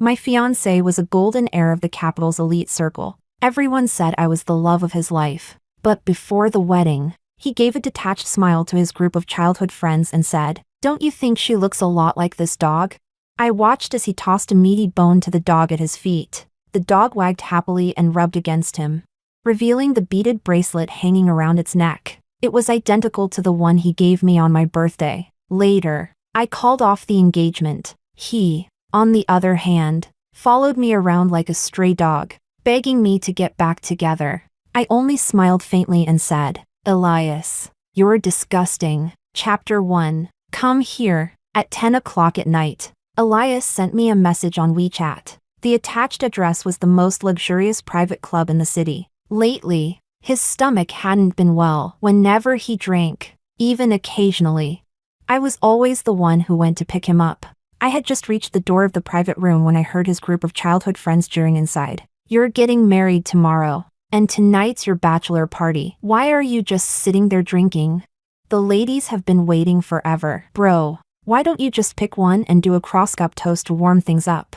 My fiancé was a golden heir of the capital's elite circle. Everyone said I was the love of his life. But before the wedding, he gave a detached smile to his group of childhood friends and said, "Don't you think she looks a lot like this dog?" I watched as he tossed a meaty bone to the dog at his feet. The dog wagged happily and rubbed against him, revealing the beaded bracelet hanging around its neck. It was identical to the one he gave me on my birthday. Later, I called off the engagement. He, on the other hand, followed me around like a stray dog, begging me to get back together. I only smiled faintly and said, "Elias, you're disgusting." Chapter 1. Come here. At 10 o'clock at night, Elias sent me a message on WeChat. The attached address was the most luxurious private club in the city. Lately, his stomach hadn't been well whenever he drank, even occasionally. I was always the one who went to pick him up. I had just reached the door of the private room when I heard his group of childhood friends jeering inside. "You're getting married tomorrow, and tonight's your bachelor party. Why are you just sitting there drinking? The ladies have been waiting forever." "Bro, why don't you just pick one and do a cross-cup toast to warm things up?"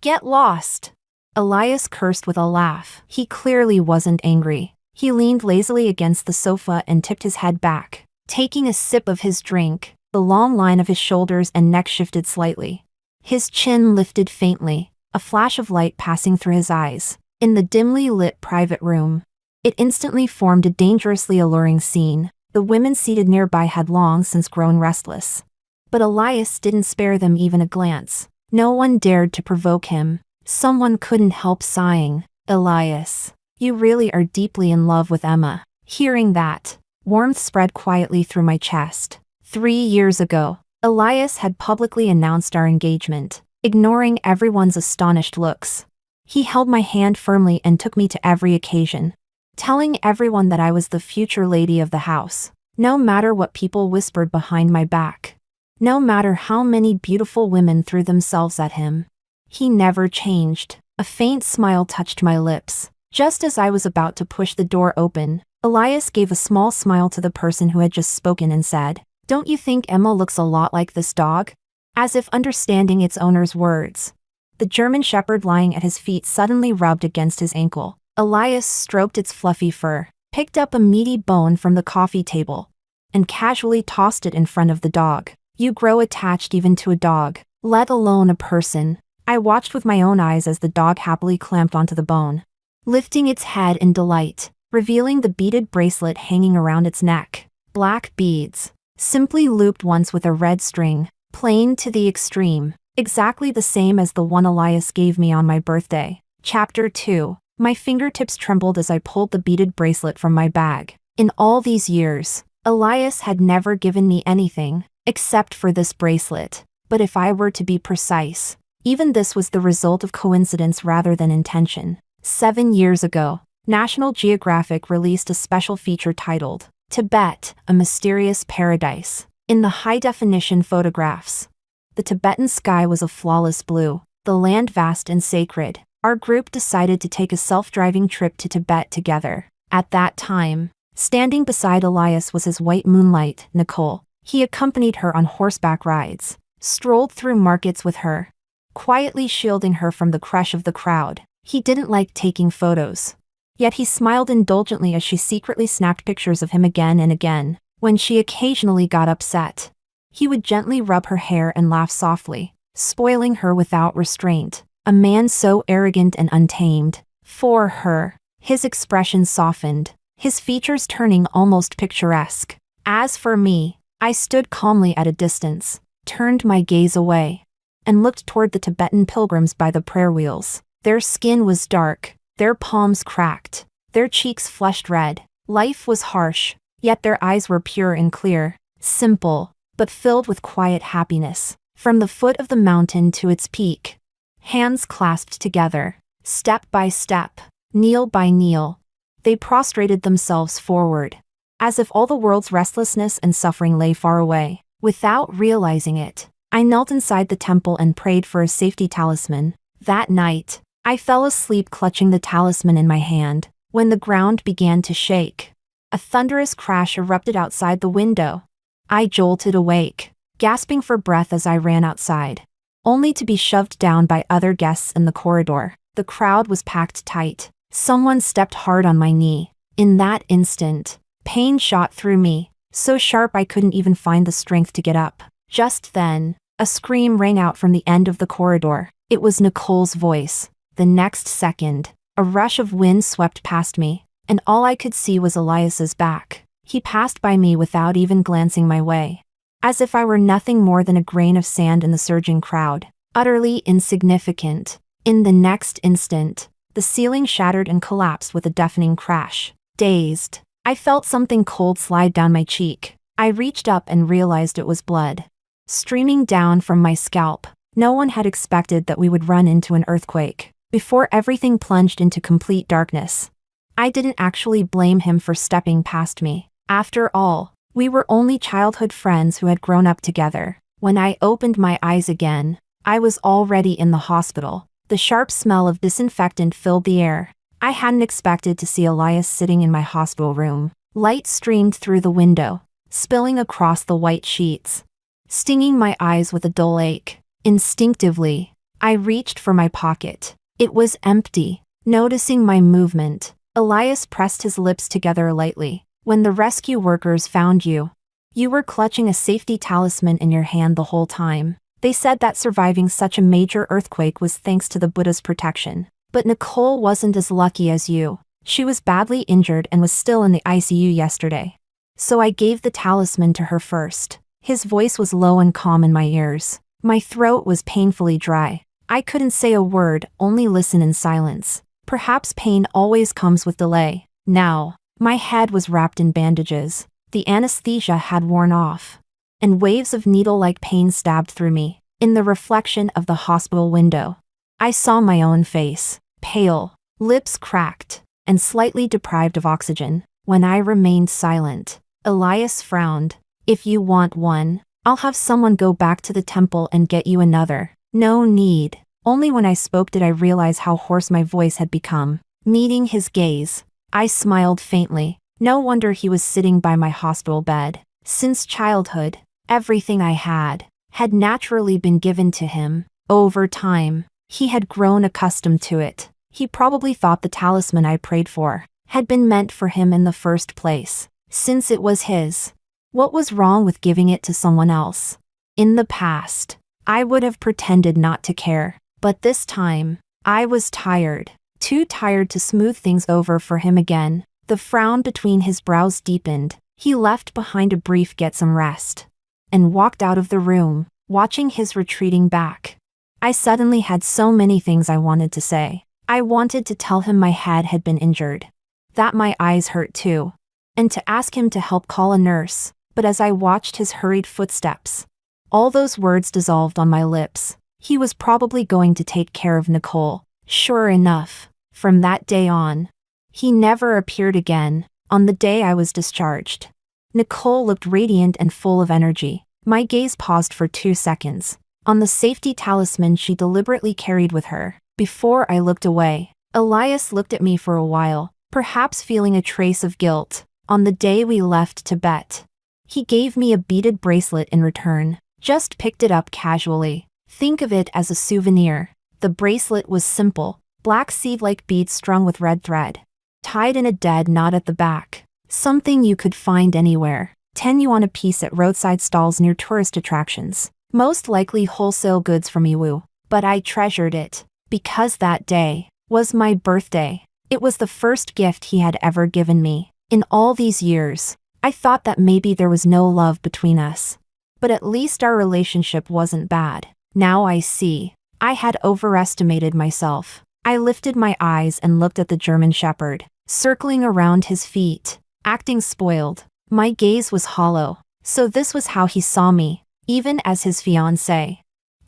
"Get lost." Elias cursed with a laugh. He clearly wasn't angry. He leaned lazily against the sofa and tipped his head back, taking a sip of his drink. The long line of his shoulders and neck shifted slightly. His chin lifted faintly, a flash of light passing through his eyes. In the dimly lit private room, it instantly formed a dangerously alluring scene. The women seated nearby had long since grown restless. But Elias didn't spare them even a glance. No one dared to provoke him. Someone couldn't help sighing. "Elias, you really are deeply in love with Emma." Hearing that, warmth spread quietly through my chest. 3 years ago, Elias had publicly announced our engagement, ignoring everyone's astonished looks. He held my hand firmly and took me to every occasion, telling everyone that I was the future lady of the house, no matter what people whispered behind my back. No matter how many beautiful women threw themselves at him. He never changed. A faint smile touched my lips. Just as I was about to push the door open, Elias gave a small smile to the person who had just spoken and said, "Don't you think Emma looks a lot like this dog?" As if understanding its owner's words. The German shepherd lying at his feet suddenly rubbed against his ankle. Elias stroked its fluffy fur, picked up a meaty bone from the coffee table, and casually tossed it in front of the dog. You grow attached even to a dog, let alone a person. I watched with my own eyes as the dog happily clamped onto the bone, lifting its head in delight, revealing the beaded bracelet hanging around its neck. Black beads, simply looped once with a red string, plain to the extreme, exactly the same as the one Elias gave me on my birthday. Chapter 2. My fingertips trembled as I pulled the beaded bracelet from my bag. In all these years, Elias had never given me anything, except for this bracelet. But if I were to be precise, even this was the result of coincidence rather than intention. 7 years ago, National Geographic released a special feature titled, "Tibet, a Mysterious Paradise." In the high-definition photographs, the Tibetan sky was a flawless blue, the land vast and sacred. Our group decided to take a self-driving trip to Tibet together. At that time, standing beside Elias was his white moonlight, Nicole. He accompanied her on horseback rides, strolled through markets with her, quietly shielding her from the crush of the crowd. He didn't like taking photos, yet he smiled indulgently as she secretly snapped pictures of him again and again. When she occasionally got upset, he would gently rub her hair and laugh softly, spoiling her without restraint. A man so arrogant and untamed. For her, his expression softened, his features turning almost picturesque. As for me, I stood calmly at a distance, turned my gaze away, and looked toward the Tibetan pilgrims by the prayer wheels. Their skin was dark, their palms cracked, their cheeks flushed red. Life was harsh, yet their eyes were pure and clear, simple, but filled with quiet happiness. From the foot of the mountain to its peak, hands clasped together, step by step, kneel by kneel, they prostrated themselves forward, as if all the world's restlessness and suffering lay far away. Without realizing it, I knelt inside the temple and prayed for a safety talisman. That night, I fell asleep clutching the talisman in my hand. When the ground began to shake, a thunderous crash erupted outside the window. I jolted awake, gasping for breath as I ran outside, only to be shoved down by other guests in the corridor. The crowd was packed tight. Someone stepped hard on my knee. In that instant, pain shot through me, so sharp I couldn't even find the strength to get up. Just then, a scream rang out from the end of the corridor. It was Nicole's voice. The next second, a rush of wind swept past me, and all I could see was Elias's back. He passed by me without even glancing my way, as if I were nothing more than a grain of sand in the surging crowd, utterly insignificant. In the next instant, the ceiling shattered and collapsed with a deafening crash. Dazed, I felt something cold slide down my cheek. I reached up and realized it was blood streaming down from my scalp. No one had expected that we would run into an earthquake before everything plunged into complete darkness. I didn't actually blame him for stepping past me. After all, we were only childhood friends who had grown up together. When I opened my eyes again, I was already in the hospital. The sharp smell of disinfectant filled the air. I hadn't expected to see Elias sitting in my hospital room. Light streamed through the window, spilling across the white sheets, stinging my eyes with a dull ache. Instinctively, I reached for my pocket. It was empty. Noticing my movement, Elias pressed his lips together lightly. When the rescue workers found you, you were clutching a safety talisman in your hand the whole time. They said that surviving such a major earthquake was thanks to the Buddha's protection. But Nicole wasn't as lucky as you. She was badly injured and was still in the ICU yesterday. So I gave the talisman to her first. His voice was low and calm in my ears. My throat was painfully dry. I couldn't say a word, only listen in silence. Perhaps pain always comes with delay. Now, my head was wrapped in bandages. The anesthesia had worn off, and waves of needle-like pain stabbed through me. In the reflection of the hospital window, I saw my own face, pale, lips cracked, and slightly deprived of oxygen. When I remained silent, Elias frowned. If you want one, I'll have someone go back to the temple and get you another. No need. Only when I spoke did I realize how hoarse my voice had become. Meeting his gaze, I smiled faintly. No wonder he was sitting by my hospital bed. Since childhood, everything I had naturally been given to him. Over time, he had grown accustomed to it. He probably thought the talisman I prayed for had been meant for him in the first place, since it was his. What was wrong with giving it to someone else? In the past, I would have pretended not to care, but this time, I was tired, too tired to smooth things over for him again. The frown between his brows deepened. He left behind a brief "get some rest" and walked out of the room, watching his retreating back. I suddenly had so many things I wanted to say. I wanted to tell him my head had been injured, that my eyes hurt too, and to ask him to help call a nurse. But as I watched his hurried footsteps, all those words dissolved on my lips. He was probably going to take care of Nicole. Sure enough, from that day on, he never appeared again. On the day I was discharged, Nicole looked radiant and full of energy. My gaze paused for 2 seconds on the safety talisman she deliberately carried with her. Before I looked away, Elias looked at me for a while, perhaps feeling a trace of guilt. On the day we left Tibet, he gave me a beaded bracelet in return. Just picked it up casually. Think of it as a souvenir. The bracelet was simple, black seed-like beads strung with red thread, tied in a dead knot at the back. Something you could find anywhere. 10 yuan a piece at roadside stalls near tourist attractions. Most likely wholesale goods from Yiwu. But I treasured it, because that day was my birthday. It was the first gift he had ever given me. In all these years, I thought that maybe there was no love between us. But at least our relationship wasn't bad. Now I see. I had overestimated myself. I lifted my eyes and looked at the German shepherd, circling around his feet, acting spoiled. My gaze was hollow. So this was how he saw me, even as his fiancée.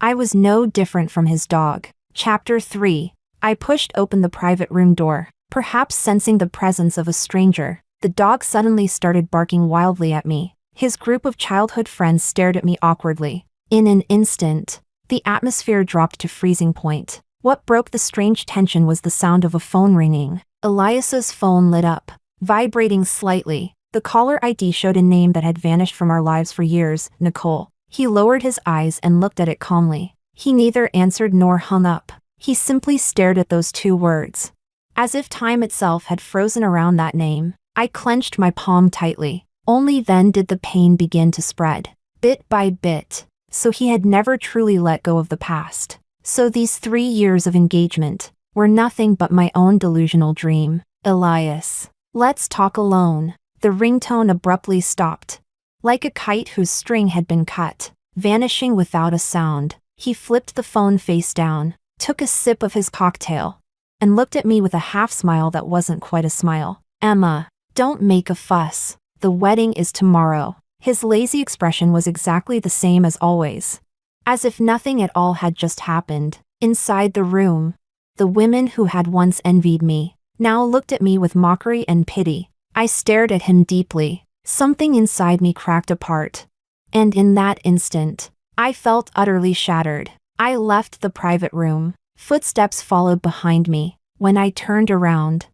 I was no different from his dog. Chapter 3. I pushed open the private room door, perhaps sensing the presence of a stranger. The dog suddenly started barking wildly at me. His group of childhood friends stared at me awkwardly. In an instant, the atmosphere dropped to freezing point. What broke the strange tension was the sound of a phone ringing. Elias's phone lit up, vibrating slightly. The caller ID showed a name that had vanished from our lives for years, Nicole. He lowered his eyes and looked at it calmly. He neither answered nor hung up. He simply stared at those two words. As if time itself had frozen around that name, I clenched my palm tightly. Only then did the pain begin to spread, bit by bit. So he had never truly let go of the past. So these 3 years of engagement were nothing but my own delusional dream. Elias. Let's talk alone. The ringtone abruptly stopped. Like a kite whose string had been cut, vanishing without a sound, he flipped the phone face down, took a sip of his cocktail, and looked at me with a half-smile that wasn't quite a smile. Emma, don't make a fuss. The wedding is tomorrow. His lazy expression was exactly the same as always. As if nothing at all had just happened. Inside the room, the women who had once envied me now looked at me with mockery and pity. I stared at him deeply. Something inside me cracked apart. And in that instant, I felt utterly shattered. I left the private room. Footsteps followed behind me. When I turned around,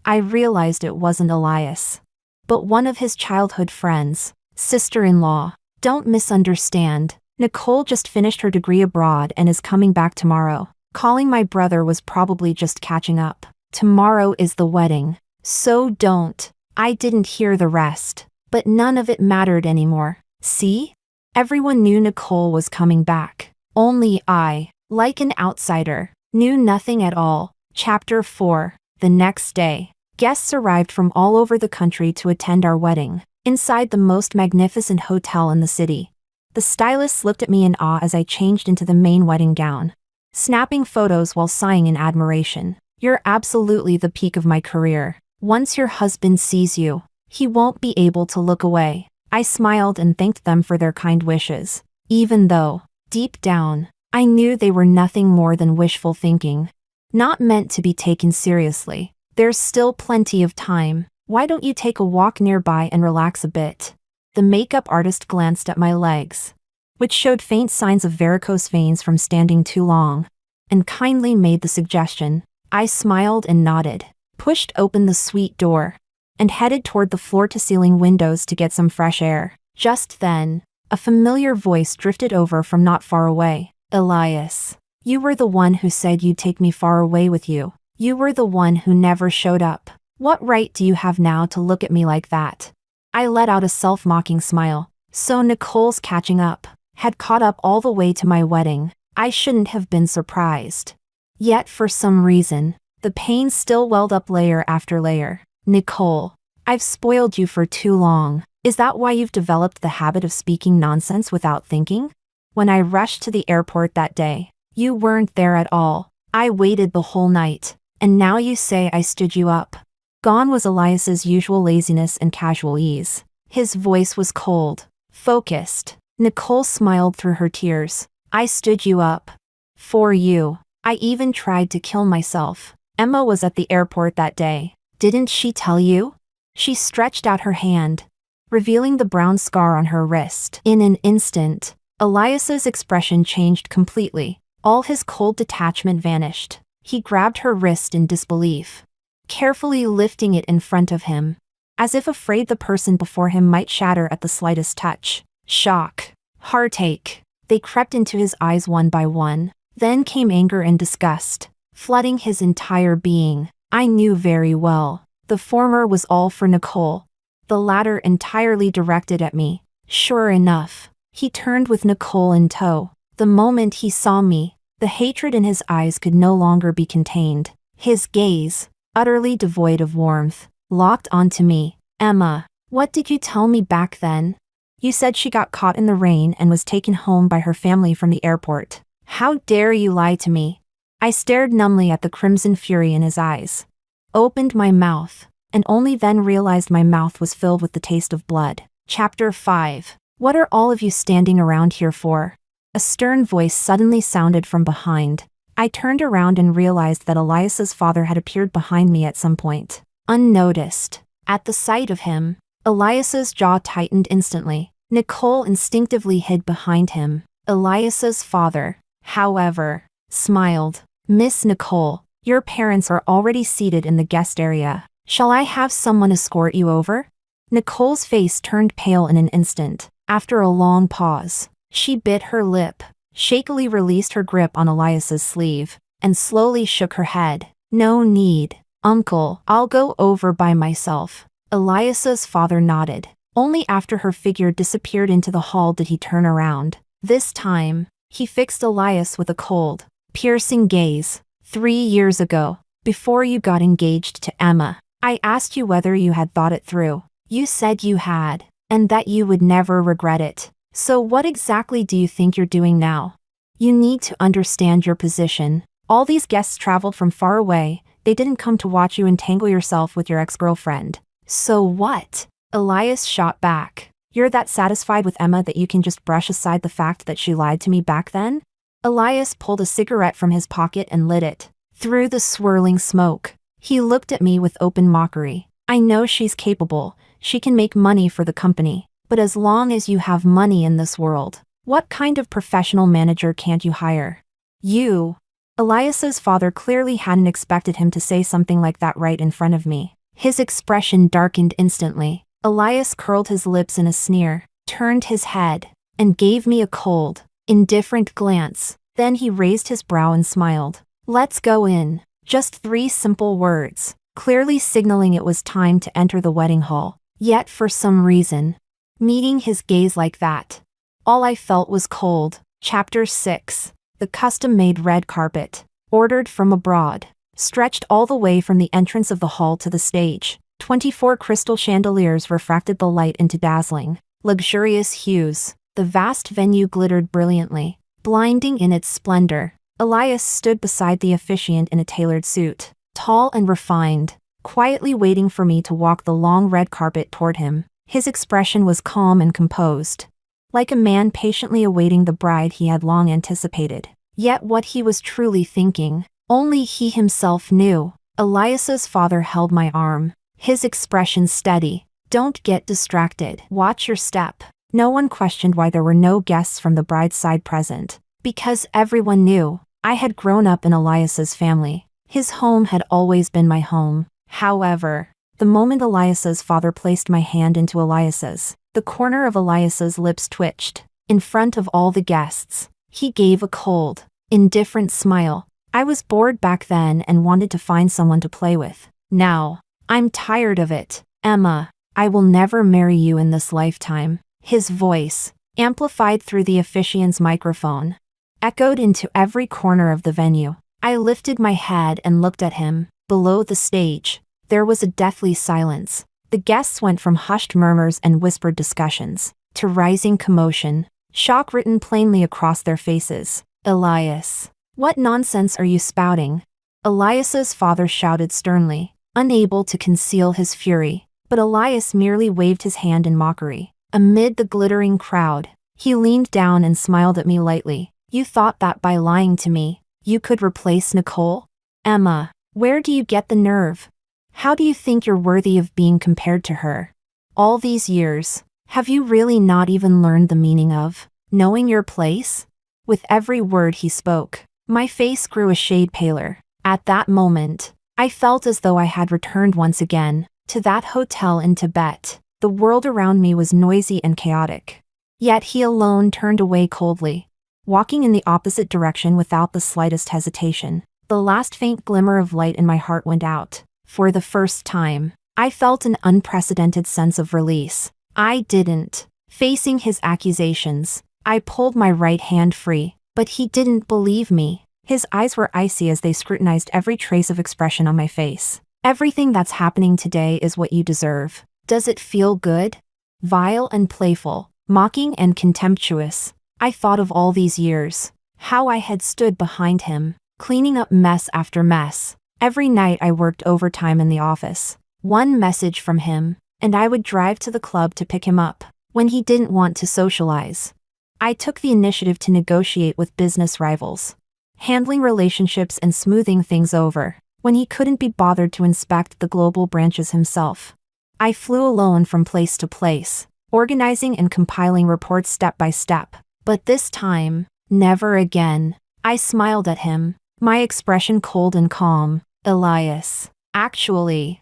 I realized it wasn't Elias, but one of his childhood friends, sister-in-law. Don't misunderstand. Nicole just finished her degree abroad and is coming back tomorrow. Calling my brother was probably just catching up. Tomorrow is the wedding. So don't. I didn't hear the rest. But none of it mattered anymore. See? Everyone knew Nicole was coming back. Only I, like an outsider, knew nothing at all. Chapter 4. The next day, guests arrived from all over the country to attend our wedding, inside the most magnificent hotel in the city. The stylists looked at me in awe as I changed into the main wedding gown, snapping photos while sighing in admiration. You're absolutely the peak of my career. Once your husband sees you, he won't be able to look away. I smiled and thanked them for their kind wishes, even though, deep down, I knew they were nothing more than wishful thinking. Not meant to be taken seriously. There's still plenty of time. Why don't you take a walk nearby and relax a bit? The makeup artist glanced at my legs, which showed faint signs of varicose veins from standing too long, and kindly made the suggestion. I smiled and nodded, pushed open the suite door, and headed toward the floor-to-ceiling windows to get some fresh air. Just then, a familiar voice drifted over from not far away. Elias, you were the one who said you'd take me far away with you. You were the one who never showed up. What right do you have now to look at me like that? I let out a self-mocking smile. So Nicole's catching up, had caught up all the way to my wedding. I shouldn't have been surprised. Yet for some reason, the pain still welled up layer after layer. Nicole, I've spoiled you for too long. Is that why you've developed the habit of speaking nonsense without thinking? When I rushed to the airport that day, you weren't there at all. I waited the whole night, and now you say I stood you up. Gone was Elias's usual laziness and casual ease. His voice was cold, focused. Nicole smiled through her tears. I stood you up. For you. I even tried to kill myself. Emma was at the airport that day. Didn't she tell you? She stretched out her hand, revealing the brown scar on her wrist. In an instant, Elias's expression changed completely. All his cold detachment vanished. He grabbed her wrist in disbelief, carefully lifting it in front of him, as if afraid the person before him might shatter at the slightest touch. Shock, heartache, they crept into his eyes one by one. Then came anger and disgust, flooding his entire being. I knew very well. The former was all for Nicole, the latter entirely directed at me. Sure enough, he turned with Nicole in tow. The moment he saw me, the hatred in his eyes could no longer be contained. His gaze, utterly devoid of warmth, locked onto me. Emma, what did you tell me back then? You said she got caught in the rain and was taken home by her family from the airport. How dare you lie to me? I stared numbly at the crimson fury in his eyes, opened my mouth, and only then realized my mouth was filled with the taste of blood. Chapter 5. What are all of you standing around here for? A stern voice suddenly sounded from behind. I turned around and realized that Elias's father had appeared behind me at some point, unnoticed. At the sight of him, Elias's jaw tightened instantly. Nicole instinctively hid behind him. Elias's father, however, smiled. Miss Nicole, your parents are already seated in the guest area. Shall I have someone escort you over? Nicole's face turned pale in an instant. After a long pause, she bit her lip. shakily released her grip on Elias's sleeve, and slowly shook her head. No need, uncle, I'll go over by myself. Elias's father nodded. Only after her figure disappeared into the hall did he turn around. This time, he fixed Elias with a cold, piercing gaze. 3 years ago, before you got engaged to Emma, I asked you whether you had thought it through. You said you had, and that you would never regret it. So what exactly do you think you're doing now? You need to understand your position. All these guests traveled from far away. They didn't come to watch you entangle yourself with your ex-girlfriend. So what? Elias shot back. You're that satisfied with Emma that you can just brush aside the fact that she lied to me back then? Elias pulled a cigarette from his pocket and lit it. Through the swirling smoke, he looked at me with open mockery. I know she's capable. She can make money for the company. But as long as you have money in this world, what kind of professional manager can't you hire? You. Elias's father clearly hadn't expected him to say something like that right in front of me. His expression darkened instantly. Elias curled his lips in a sneer, turned his head, and gave me a cold, indifferent glance. Then he raised his brow and smiled. Let's go in. Just 3 simple words, clearly signaling it was time to enter the wedding hall. Yet for some reason, meeting his gaze like that, all I felt was cold. Chapter 6. The custom-made red carpet, ordered from abroad, stretched all the way from the entrance of the hall to the stage. 24 crystal chandeliers refracted the light into dazzling, luxurious hues. The vast venue glittered brilliantly, blinding in its splendor. Elias stood beside the officiant in a tailored suit, tall and refined, quietly waiting for me to walk the long red carpet toward him. His expression was calm and composed, like a man patiently awaiting the bride he had long anticipated. Yet what he was truly thinking, only he himself knew. Elias's father held my arm, his expression steady. Don't get distracted. Watch your step. No one questioned why there were no guests from the bride's side present, because everyone knew I had grown up in Elias's family. His home had always been my home. However, the moment Elias's father placed my hand into Elias's, the corner of Elias's lips twitched. In front of all the guests, he gave a cold, indifferent smile. I was bored back then and wanted to find someone to play with. Now, I'm tired of it. Emma, I will never marry you in this lifetime. His voice, amplified through the officiant's microphone, echoed into every corner of the venue. I lifted my head and looked at him. Below the stage, there was a deathly silence. The guests went from hushed murmurs and whispered discussions to rising commotion, shock written plainly across their faces. Elias, what nonsense are you spouting? Elias's father shouted sternly, unable to conceal his fury, but Elias merely waved his hand in mockery. Amid the glittering crowd, he leaned down and smiled at me lightly. You thought that by lying to me, you could replace Nicole? Emma, where do you get the nerve? How do you think you're worthy of being compared to her? All these years, have you really not even learned the meaning of knowing your place? With every word he spoke, my face grew a shade paler. At that moment, I felt as though I had returned once again to that hotel in Tibet. The world around me was noisy and chaotic. Yet he alone turned away coldly, walking in the opposite direction without the slightest hesitation. The last faint glimmer of light in my heart went out. For the first time, I felt an unprecedented sense of release. I didn't. Facing his accusations, I pulled my right hand free, but he didn't believe me. His eyes were icy as they scrutinized every trace of expression on my face. Everything that's happening today is what you deserve. Does it feel good? Vile and playful, mocking and contemptuous. I thought of all these years, how I had stood behind him, cleaning up mess after mess. Every night I worked overtime in the office. One message from him, and I would drive to the club to pick him up when he didn't want to socialize. I took the initiative to negotiate with business rivals, handling relationships and smoothing things over when he couldn't be bothered to inspect the global branches himself. I flew alone from place to place, organizing and compiling reports step by step. But this time, never again. I smiled at him, my expression cold and calm. Elias, actually,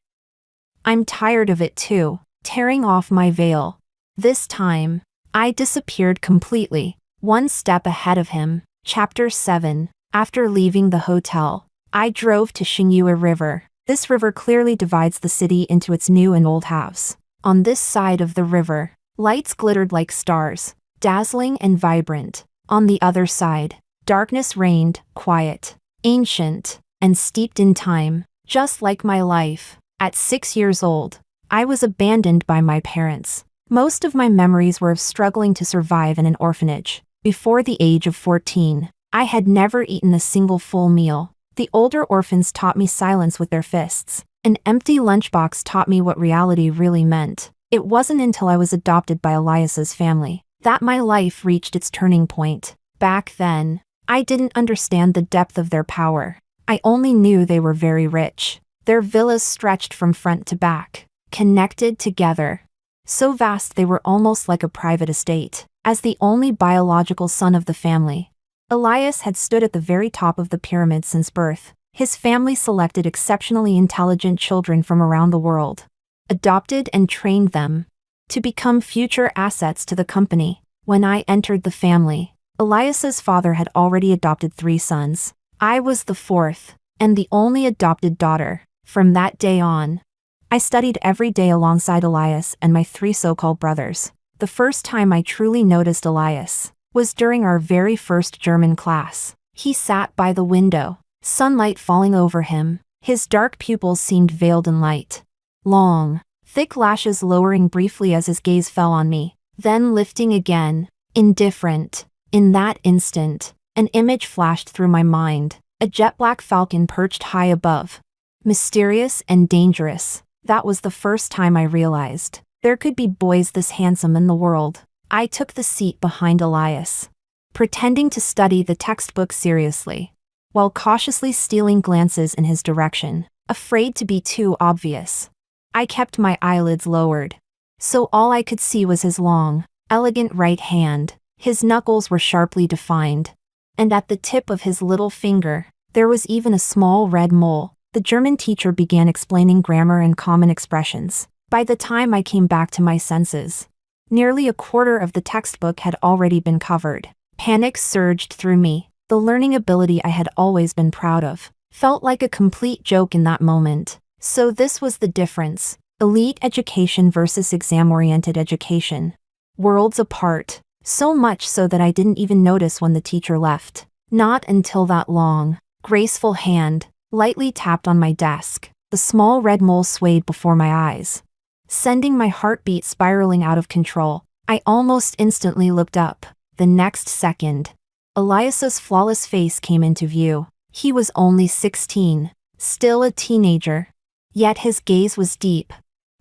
I'm tired of it too. Tearing off my veil. This time, I disappeared completely, one step ahead of him. Chapter 7. After leaving the hotel, I drove to Xingyue River. This river clearly divides the city into its new and old halves. On this side of the river, lights glittered like stars, dazzling and vibrant. On the other side, darkness reigned, quiet, ancient, and steeped in time, just like my life. At 6 years old, I was abandoned by my parents. Most of my memories were of struggling to survive in an orphanage. Before the age of 14, I had never eaten a single full meal. The older orphans taught me silence with their fists. An empty lunchbox taught me what reality really meant. It wasn't until I was adopted by Elias's family that my life reached its turning point. Back then, I didn't understand the depth of their power. I only knew they were very rich. Their villas stretched from front to back, connected together. So vast they were almost like a private estate. As the only biological son of the family, Elias had stood at the very top of the pyramid since birth. His family selected exceptionally intelligent children from around the world, adopted and trained them to become future assets to the company. When I entered the family, Elias's father had already adopted 3 sons. I was the 4th, and the only adopted daughter. From that day on, I studied every day alongside Elias and my 3 so-called brothers. The first time I truly noticed Elias was during our very first German class. He sat by the window, sunlight falling over him. His dark pupils seemed veiled in light. Long, thick lashes lowering briefly as his gaze fell on me, then lifting again, indifferent. In that instant, an image flashed through my mind, a jet-black falcon perched high above. Mysterious and dangerous. That was the first time I realized there could be boys this handsome in the world. I took the seat behind Elias, pretending to study the textbook seriously, while cautiously stealing glances in his direction, afraid to be too obvious. I kept my eyelids lowered, so all I could see was his long, elegant right hand. His knuckles were sharply defined, and at the tip of his little finger, there was even a small red mole. The German teacher began explaining grammar and common expressions. By the time I came back to my senses, nearly a quarter of the textbook had already been covered. Panic surged through me. The learning ability I had always been proud of felt like a complete joke in that moment. So this was the difference: elite education versus exam-oriented education. Worlds apart. So much so that I didn't even notice when the teacher left. Not until that long, graceful hand lightly tapped on my desk. The small red mole swayed before my eyes, sending my heartbeat spiraling out of control. I almost instantly looked up. The next second, Elias's flawless face came into view. He was only 16, still a teenager. Yet his gaze was deep.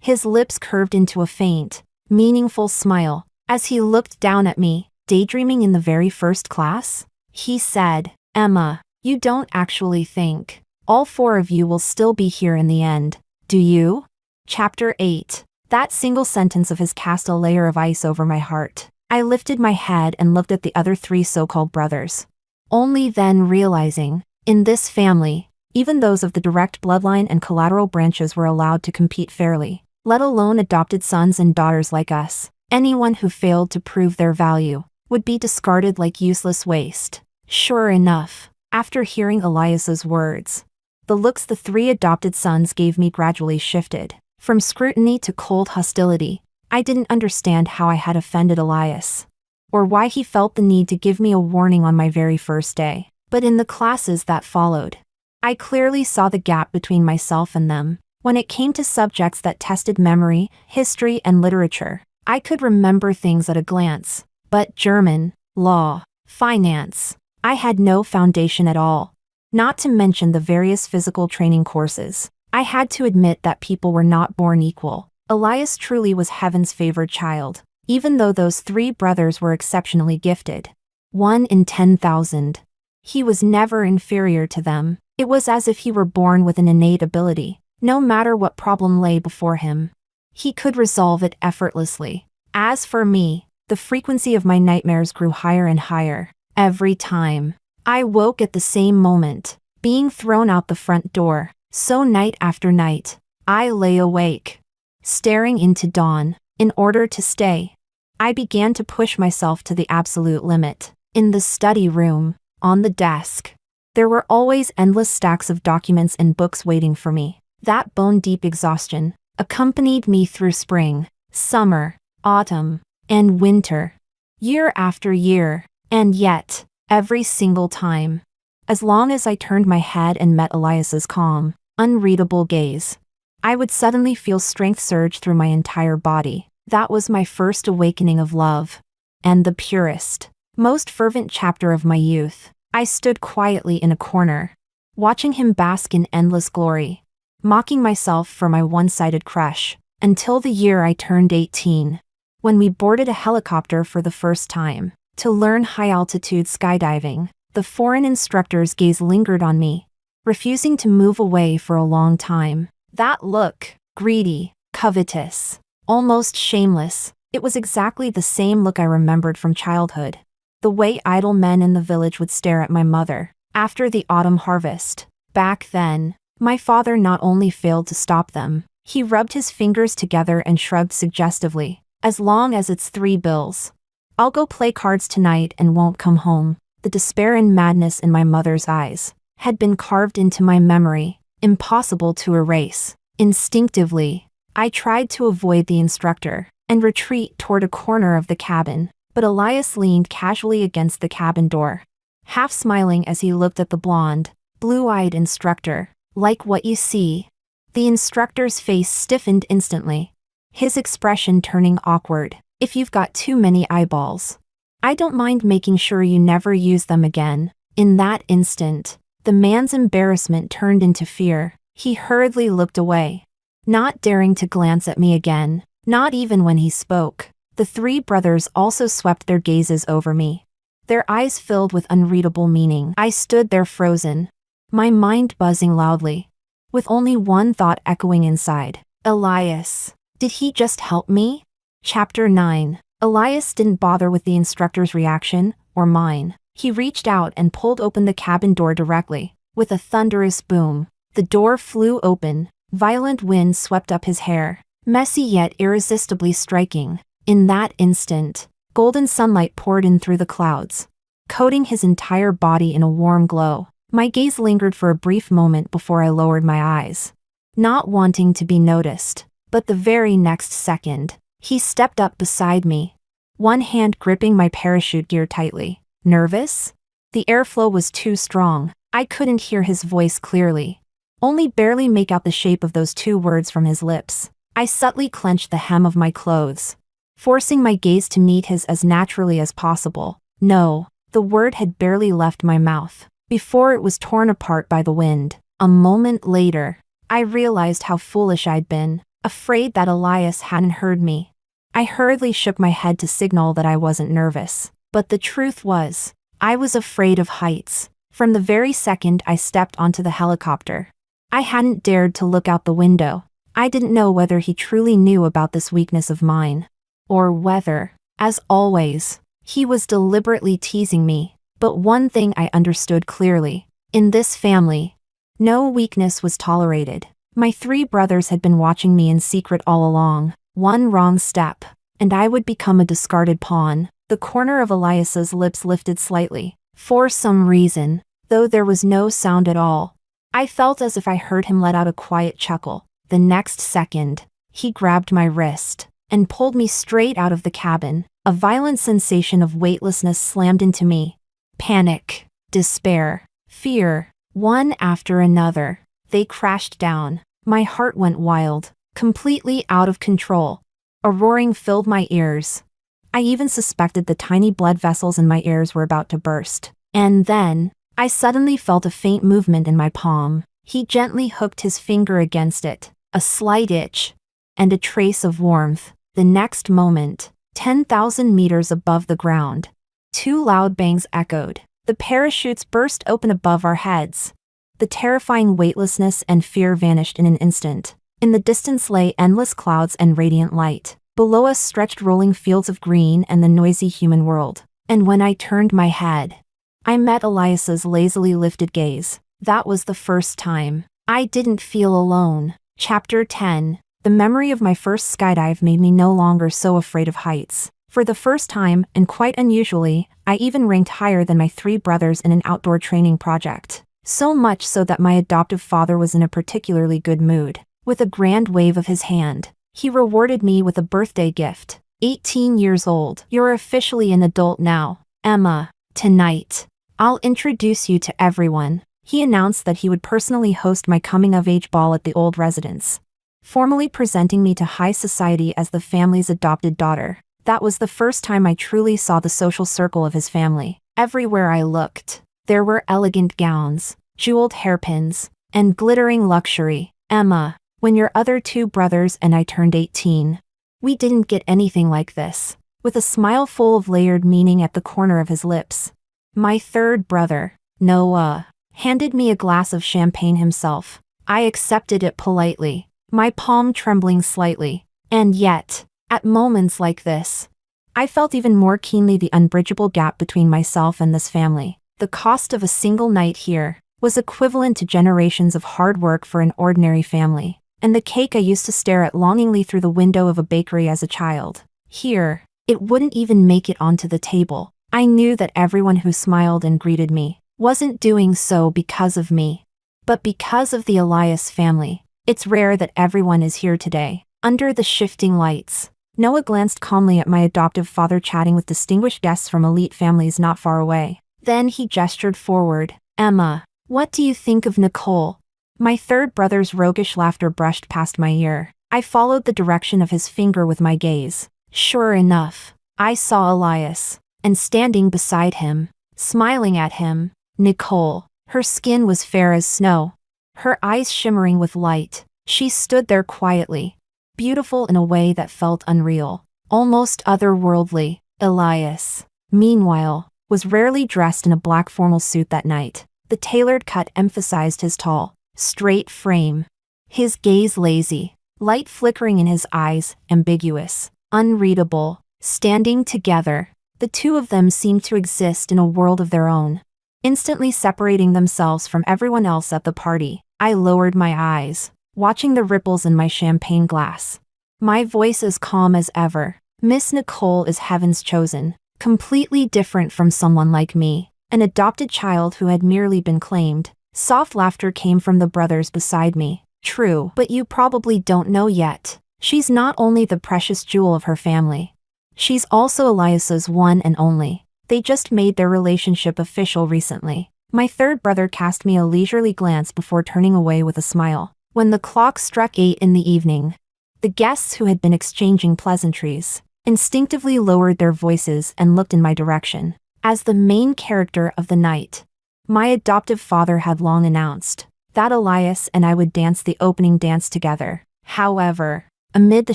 His lips curved into a faint, meaningful smile. As he looked down at me, daydreaming in the very first class, he said, "Emma, you don't actually think all 4 of you will still be here in the end, do you?" Chapter 8. That single sentence of his cast a layer of ice over my heart. I lifted my head and looked at the other 3 so-called brothers, only then realizing, in this family, even those of the direct bloodline and collateral branches were allowed to compete fairly, let alone adopted sons and daughters like us. Anyone who failed to prove their value would be discarded like useless waste. Sure enough, after hearing Elias's words, the looks the 3 adopted sons gave me gradually shifted. From scrutiny to cold hostility. I didn't understand how I had offended Elias, or why he felt the need to give me a warning on my very first day. But in the classes that followed, I clearly saw the gap between myself and them. When it came to subjects that tested memory, history, and literature, I could remember things at a glance. But German, law, finance, I had no foundation at all. Not to mention the various physical training courses. I had to admit that people were not born equal. Elias truly was heaven's favored child, even though those 3 brothers were exceptionally gifted. 1 in 10,000. He was never inferior to them. It was as if he were born with an innate ability. No matter what problem lay before him, he could resolve it effortlessly. As for me, the frequency of my nightmares grew higher and higher. Every time I woke at the same moment, being thrown out the front door. So night after night, I lay awake, staring into dawn, in order to stay I began to push myself to the absolute limit. In the study room, on the desk, there were always endless stacks of documents and books waiting for me. That bone-deep exhaustion accompanied me through spring, summer, autumn, and winter, year after year, and yet, every single time, as long as I turned my head and met Elias's calm, unreadable gaze, I would suddenly feel strength surge through my entire body. That was my first awakening of love, and the purest, most fervent chapter of my youth. I stood quietly in a corner, watching him bask in endless glory, mocking myself for my one-sided crush, until the year I turned 18, when we boarded a helicopter for the first time, to learn high-altitude skydiving. The foreign instructor's gaze lingered on me, refusing to move away for a long time. That look, greedy, covetous, almost shameless, it was exactly the same look I remembered from childhood. The way idle men in the village would stare at my mother after the autumn harvest. Back then, my father not only failed to stop them, he rubbed his fingers together and shrugged suggestively. As long as it's 3 bills. I'll go play cards tonight and won't come home. The despair and madness in my mother's eyes had been carved into my memory, impossible to erase. Instinctively, I tried to avoid the instructor and retreat toward a corner of the cabin, but Elias leaned casually against the cabin door, half smiling as he looked at the blonde, blue-eyed instructor. Like what you see. The instructor's face stiffened instantly, his expression turning awkward. If you've got too many eyeballs, I don't mind making sure you never use them again. In that instant, the man's embarrassment turned into fear. He hurriedly looked away, not daring to glance at me again, not even when he spoke. The 3 brothers also swept their gazes over me, their eyes filled with unreadable meaning. I stood there frozen, my mind buzzing loudly, with only one thought echoing inside. Elias. Did he just help me? Chapter 9. Elias didn't bother with the instructor's reaction, or mine. He reached out and pulled open the cabin door directly. With a thunderous boom, the door flew open. Violent wind swept up his hair, messy yet irresistibly striking. In that instant, golden sunlight poured in through the clouds, coating his entire body in a warm glow. My gaze lingered for a brief moment before I lowered my eyes, not wanting to be noticed. But the very next second, he stepped up beside me, one hand gripping my parachute gear tightly. Nervous? The airflow was too strong. I couldn't hear his voice clearly, only barely make out the shape of those 2 words from his lips. I subtly clenched the hem of my clothes, forcing my gaze to meet his as naturally as possible. No, the word had barely left my mouth before it was torn apart by the wind. A moment later, I realized how foolish I'd been, afraid that Elias hadn't heard me. I hurriedly shook my head to signal that I wasn't nervous. But the truth was, I was afraid of heights. From the very second I stepped onto the helicopter, I hadn't dared to look out the window. I didn't know whether he truly knew about this weakness of mine, or whether, as always, he was deliberately teasing me. But one thing I understood clearly. In this family, no weakness was tolerated. My 3 brothers had been watching me in secret all along. One wrong step, and I would become a discarded pawn. The corner of Elias's lips lifted slightly. For some reason, though there was no sound at all, I felt as if I heard him let out a quiet chuckle. The next second, he grabbed my wrist and pulled me straight out of the cabin. A violent sensation of weightlessness slammed into me. Panic, despair, fear, one after another. They crashed down. My heart went wild, completely out of control. A roaring filled my ears. I even suspected the tiny blood vessels in my ears were about to burst. And then, I suddenly felt a faint movement in my palm. He gently hooked his finger against it, a slight itch, and a trace of warmth. The next moment, 10,000 meters above the ground, 2 loud bangs echoed. The parachutes burst open above our heads. The terrifying weightlessness and fear vanished in an instant. In the distance lay endless clouds and radiant light. Below us stretched rolling fields of green and the noisy human world. And when I turned my head, I met Elias's lazily lifted gaze. That was the first time I didn't feel alone. Chapter 10. The memory of my first skydive made me no longer so afraid of heights. For the first time, and quite unusually, I even ranked higher than my 3 brothers in an outdoor training project. So much so that my adoptive father was in a particularly good mood. With a grand wave of his hand, he rewarded me with a birthday gift. 18 years old. You're officially an adult now, Emma. Tonight, I'll introduce you to everyone. He announced that he would personally host my coming-of-age ball at the old residence, formally presenting me to high society as the family's adopted daughter. That was the first time I truly saw the social circle of his family. Everywhere I looked, there were elegant gowns, jeweled hairpins, and glittering luxury. Emma, when your other 2 brothers and I turned 18, we didn't get anything like this. With a smile full of layered meaning at the corner of his lips, my 3rd brother, Noah, handed me a glass of champagne himself. I accepted it politely, my palm trembling slightly. And yet, at moments like this, I felt even more keenly the unbridgeable gap between myself and this family. The cost of a single night here was equivalent to generations of hard work for an ordinary family. And the cake I used to stare at longingly through the window of a bakery as a child. Here, it wouldn't even make it onto the table. I knew that everyone who smiled and greeted me wasn't doing so because of me, but because of the Elias family. It's rare that everyone is here today. Under the shifting lights, Noah glanced calmly at my adoptive father chatting with distinguished guests from elite families not far away. Then he gestured forward. Emma, what do you think of Nicole? My 3rd brother's roguish laughter brushed past my ear. I followed the direction of his finger with my gaze. Sure enough, I saw Elias, and standing beside him, smiling at him, Nicole. Her skin was fair as snow, her eyes shimmering with light. She stood there quietly, beautiful in a way that felt unreal, almost otherworldly. Elias, meanwhile, was rarely dressed in a black formal suit that night. The tailored cut emphasized his tall, straight frame, his gaze lazy, light flickering in his eyes, ambiguous, unreadable. Standing together, the 2 of them seemed to exist in a world of their own, instantly separating themselves from everyone else at the party. I lowered my eyes, watching the ripples in my champagne glass. My voice as calm as ever. Miss Nicole is heaven's chosen, completely different from someone like me, an adopted child who had merely been claimed. Soft laughter came from the brothers beside me. True, but you probably don't know yet. She's not only the precious jewel of her family, she's also Elias's one and only. They just made their relationship official recently. My 3rd brother cast me a leisurely glance before turning away with a smile. When the clock struck 8 in the evening, the guests who had been exchanging pleasantries instinctively lowered their voices and looked in my direction. As the main character of the night, my adoptive father had long announced that Elias and I would dance the opening dance together. However, amid the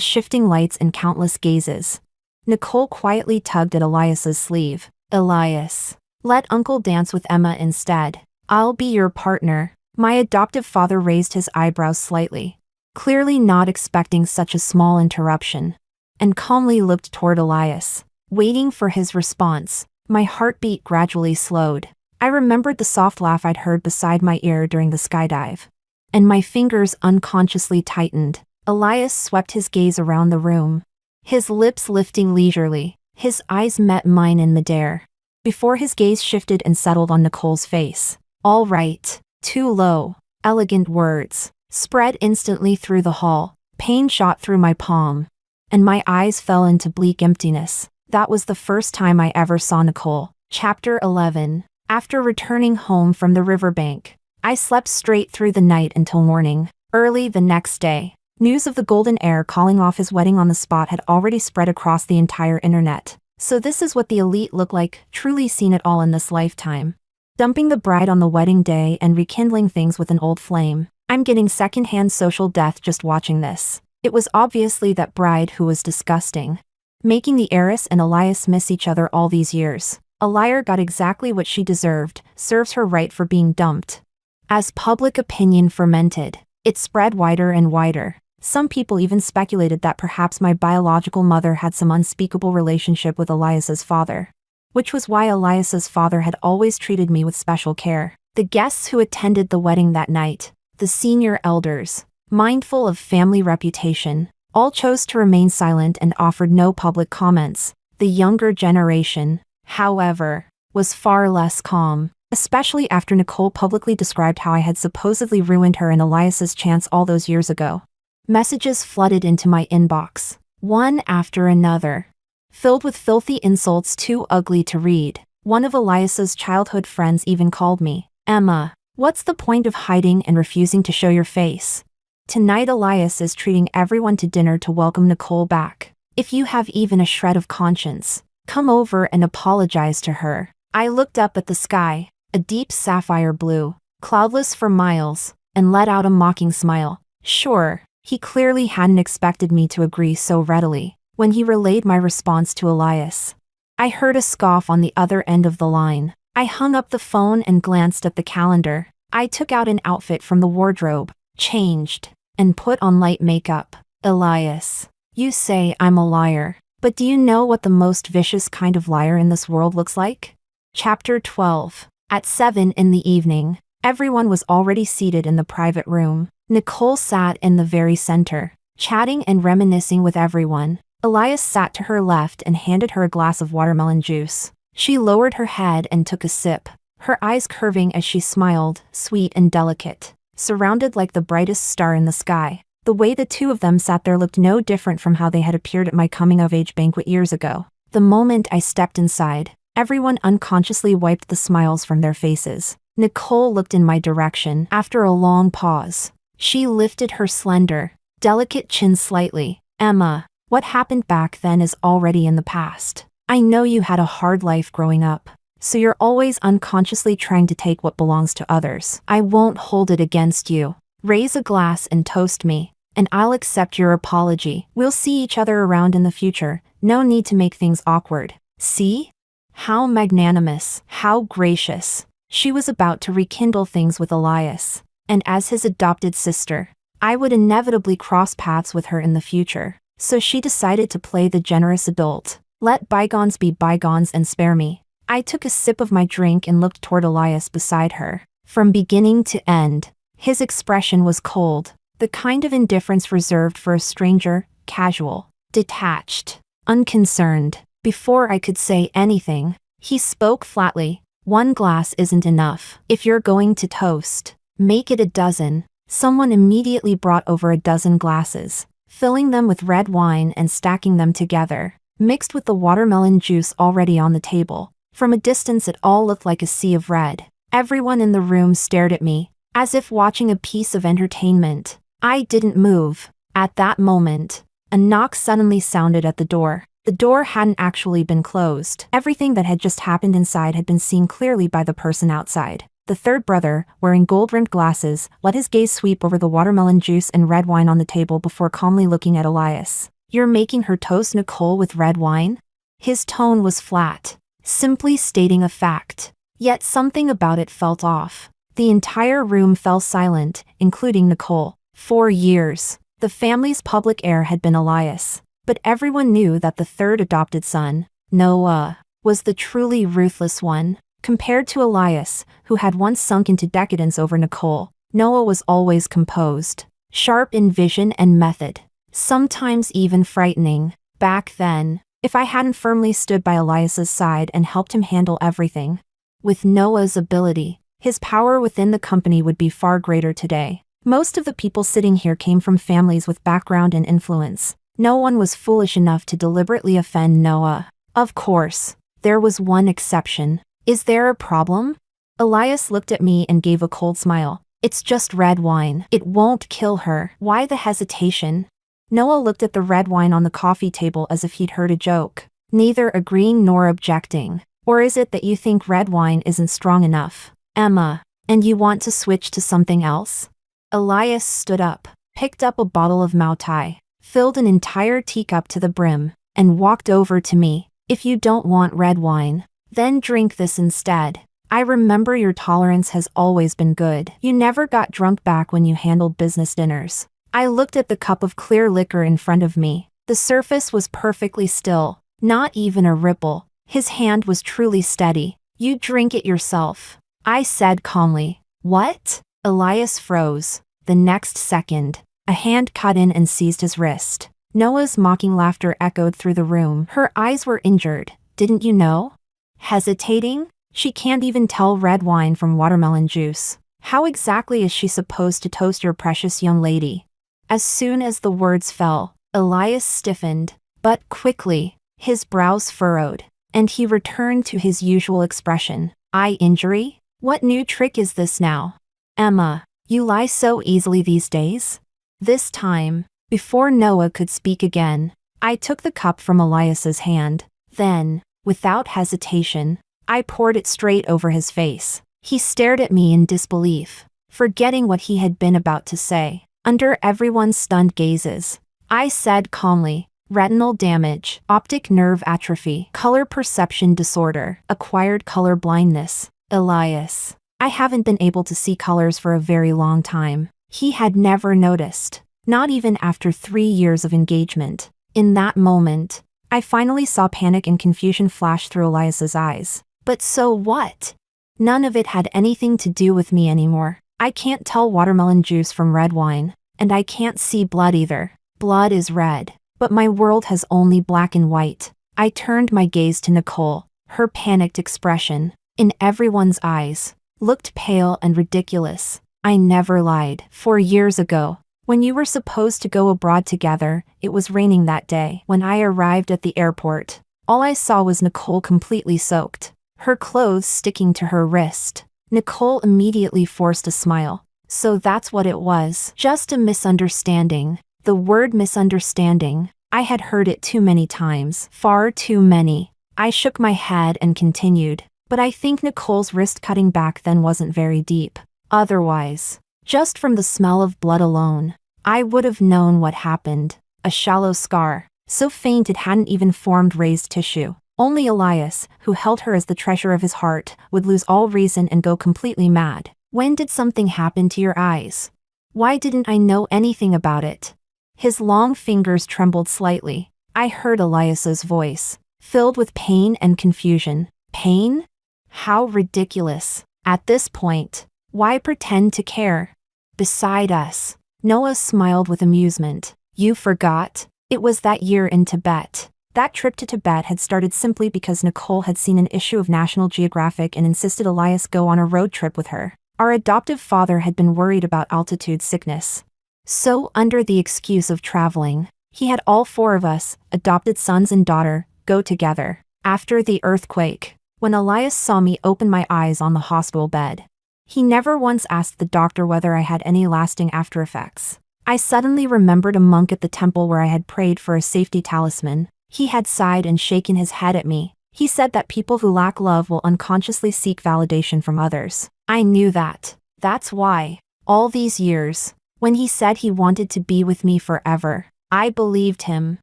shifting lights and countless gazes, Nicole quietly tugged at Elias's sleeve. Elias, let Uncle dance with Emma instead. I'll be your partner. My adoptive father raised his eyebrows slightly, clearly not expecting such a small interruption, and calmly looked toward Elias. Waiting for his response, my heartbeat gradually slowed. I remembered the soft laugh I'd heard beside my ear during the skydive, and my fingers unconsciously tightened. Elias swept his gaze around the room, his lips lifting leisurely. His eyes met mine in midair, before his gaze shifted and settled on Nicole's face. All right. 2 low, elegant words spread instantly through the hall. Pain shot through my palm, and my eyes fell into bleak emptiness. That was the first time I ever saw Nicole. Chapter 11. After returning home from the riverbank, I slept straight through the night until morning. Early the next day, news of the golden heir calling off his wedding on the spot had already spread across the entire internet. So this is what the elite look like, truly seen it all in this lifetime. Dumping the bride on the wedding day and rekindling things with an old flame. I'm getting secondhand social death just watching this. It was obviously that bride who was disgusting, making the heiress and Elias miss each other all these years. A liar got exactly what she deserved, serves her right for being dumped. As public opinion fermented, it spread wider and wider. Some people even speculated that perhaps my biological mother had some unspeakable relationship with Elias's father, which was why Elias's father had always treated me with special care. The guests who attended the wedding that night, the senior elders, mindful of family reputation, all chose to remain silent and offered no public comments. The younger generation, however, was far less calm, especially after Nicole publicly described how I had supposedly ruined her and Elias's chance all those years ago. Messages flooded into my inbox, one after another, filled with filthy insults too ugly to read. One of Elias's childhood friends even called me, Emma. What's the point of hiding and refusing to show your face? Tonight Elias is treating everyone to dinner to welcome Nicole back. If you have even a shred of conscience, come over and apologize to her. I looked up at the sky, a deep sapphire blue, cloudless for miles, and let out a mocking smile. Sure, he clearly hadn't expected me to agree so readily when he relayed my response to Elias. I heard a scoff on the other end of the line. I hung up the phone and glanced at the calendar. I took out an outfit from the wardrobe, changed, and put on light makeup. Elias, you say I'm a liar, but do you know what the most vicious kind of liar in this world looks like? Chapter 12. At 7 in the evening, everyone was already seated in the private room. Nicole sat in the very center, chatting and reminiscing with everyone. Elias sat to her left and handed her a glass of watermelon juice. She lowered her head and took a sip, her eyes curving as she smiled, sweet and delicate, surrounded like the brightest star in the sky. The way the two of them sat there looked no different from how they had appeared at my coming-of-age banquet years ago. The moment I stepped inside, everyone unconsciously wiped the smiles from their faces. Nicole looked in my direction after a long pause. She lifted her slender, delicate chin slightly. Emma, what happened back then is already in the past. I know you had a hard life growing up, so you're always unconsciously trying to take what belongs to others. I won't hold it against you. Raise a glass and toast me, and I'll accept your apology. We'll see each other around in the future. No need to make things awkward. See? How magnanimous, how gracious. She was about to rekindle things with Elias, and as his adopted sister, I would inevitably cross paths with her in the future. So she decided to play the generous adult. Let bygones be bygones and spare me. I took a sip of my drink and looked toward Elias beside her. From beginning to end, his expression was cold, the kind of indifference reserved for a stranger, casual, detached, unconcerned. Before I could say anything, he spoke flatly. One glass isn't enough. If you're going to toast, make it a dozen. Someone immediately brought over a dozen glasses, filling them with red wine and stacking them together, mixed with the watermelon juice already on the table. From a distance it all looked like a sea of red. Everyone in the room stared at me, as if watching a piece of entertainment. I didn't move. At that moment, a knock suddenly sounded at the door. The door hadn't actually been closed. Everything that had just happened inside had been seen clearly by the person outside. The third brother, wearing gold-rimmed glasses, let his gaze sweep over the watermelon juice and red wine on the table before calmly looking at Elias. You're making her toast Nicole with red wine? His tone was flat, simply stating a fact. Yet something about it felt off. The entire room fell silent, including Nicole. For years, the family's public heir had been Elias, but everyone knew that the third adopted son, Noah, was the truly ruthless one. Compared to Elias, who had once sunk into decadence over Nicole, Noah was always composed, sharp in vision and method, sometimes even frightening. Back then, if I hadn't firmly stood by Elias's side and helped him handle everything, with Noah's ability, his power within the company would be far greater today. Most of the people sitting here came from families with background and influence. No one was foolish enough to deliberately offend Noah. Of course, there was one exception. Is there a problem? Elias looked at me and gave a cold smile. It's just red wine. It won't kill her. Why the hesitation? Noah looked at the red wine on the coffee table as if he'd heard a joke, neither agreeing nor objecting. Or is it that you think red wine isn't strong enough? Emma, and you want to switch to something else? Elias stood up, picked up a bottle of Mao Tai, filled an entire teacup to the brim, and walked over to me. If you don't want red wine, then drink this instead. I remember your tolerance has always been good. You never got drunk back when you handled business dinners. I looked at the cup of clear liquor in front of me. The surface was perfectly still, not even a ripple. His hand was truly steady. You drink it yourself, I said calmly. What? Elias froze. The next second, a hand cut in and seized his wrist. Noah's mocking laughter echoed through the room. Her eyes were injured, didn't you know? Hesitating? She can't even tell red wine from watermelon juice. How exactly is she supposed to toast your precious young lady? As soon as the words fell, Elias stiffened, but quickly, his brows furrowed, and he returned to his usual expression. Eye injury? What new trick is this now? Emma, you lie so easily these days? This time, before Noah could speak again, I took the cup from Elias's hand. Then, without hesitation, I poured it straight over his face. He stared at me in disbelief, forgetting what he had been about to say. Under everyone's stunned gazes, I said calmly, retinal damage, optic nerve atrophy, color perception disorder, acquired color blindness. Elias, I haven't been able to see colors for a very long time. He had never noticed, not even after 3 years of engagement. In that moment, I finally saw panic and confusion flash through Elias's eyes. But so what? None of it had anything to do with me anymore. I can't tell watermelon juice from red wine, and I can't see blood either. Blood is red, but my world has only black and white. I turned my gaze to Nicole. Her panicked expression, in everyone's eyes, looked pale and ridiculous. I never lied. 4 years ago, when you were supposed to go abroad together, it was raining that day. When I arrived at the airport, all I saw was Nicole completely soaked, her clothes sticking to her wrist. Nicole immediately forced a smile. So that's what it was. Just a misunderstanding. The word misunderstanding. I had heard it too many times. Far too many. I shook my head and continued. But I think Nicole's wrist cutting back then wasn't very deep. Otherwise, just from the smell of blood alone, I would have known what happened. A shallow scar, so faint it hadn't even formed raised tissue. Only Elias, who held her as the treasure of his heart, would lose all reason and go completely mad. When did something happen to your eyes? Why didn't I know anything about it? His long fingers trembled slightly. I heard Elias's voice, filled with pain and confusion. Pain? How ridiculous. At this point, why pretend to care? Beside us, Noah smiled with amusement. You forgot? It was that year in Tibet. That trip to Tibet had started simply because Nicole had seen an issue of National Geographic and insisted Elias go on a road trip with her. Our adoptive father had been worried about altitude sickness. So, under the excuse of traveling, he had all 4 of us, adopted sons and daughter, go together. After the earthquake, when Elias saw me open my eyes on the hospital bed, he never once asked the doctor whether I had any lasting after effects. I suddenly remembered a monk at the temple where I had prayed for a safety talisman. He had sighed and shaken his head at me. He said that people who lack love will unconsciously seek validation from others. I knew that. That's why, all these years, when he said he wanted to be with me forever, I believed him.